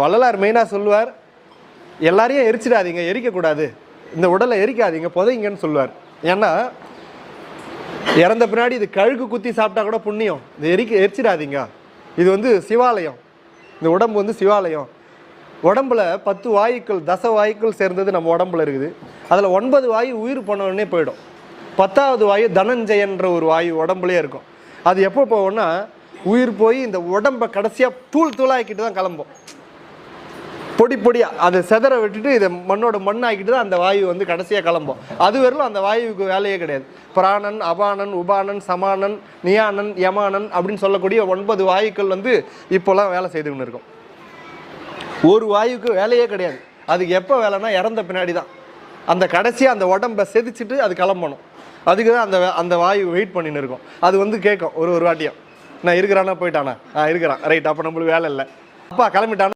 வள்ளலார் மெயினாக சொல்லுவார், எல்லாரையும் எரிச்சிடாதீங்க, எரிக்கக்கூடாது, இந்த உடலை எரிக்காதீங்க, புதைங்கன்னு சொல்லுவார். ஏன்னா இறந்த பின்னாடி இது கழுகு குத்தி சாப்பிட்டா கூட புண்ணியம், இது எரிச்சிடாதீங்க, இது வந்து சிவாலயம், இந்த உடம்பு வந்து சிவாலயம். உடம்புல 10 வாயுக்கள், தச வாயுக்கள் சேர்ந்தது நம்ம உடம்புல இருக்குது. அதில் 9 வாயு உயிர் போனோடனே போயிடும். 10வது வாயு தனஞ்சயன்ற ஒரு வாயு உடம்புலேயே இருக்கும். அது எப்போ போவோம்னா உயிர் போய் இந்த உடம்பை கடைசியாக தூளாக்கிட்டு தான் கிளம்போம். பொடி பொடியாக அதை செதற விட்டுட்டு இதை மண்ணோட மண்ணாக்கிட்டு தான் அந்த வாயு வந்து கடைசியாக கிளம்போம். அது வரலும் அந்த வாயுவுக்கு வேலையே கிடையாது. பிராணன், அபானன், உபானன், சமானன், நியானன், யமானன் அப்படின்னு சொல்லக்கூடிய 9 வாயுக்கள் வந்து இப்போலாம் வேலை செய்துன்னு இருக்கும். ஒரு வாயுக்கு வேலையே கிடையாது. அதுக்கு எப்போ வேலைன்னா இறந்த பின்னாடி தான். அந்த கடைசியாக அந்த உடம்பை செதிச்சுட்டு அது கிளம்பணும். அதுக்கு தான் அந்த வாயு வெயிட் பண்ணின்னு இருக்கும். அது வந்து கேட்கும் ஒரு வாட்டியும், நான் இருக்கிறானா போயிட்டானா, இருக்கிறான், ரைட், அப்போ நம்மளுக்கு வேலை இல்லை, அப்பா கிளம்பிட்டானா.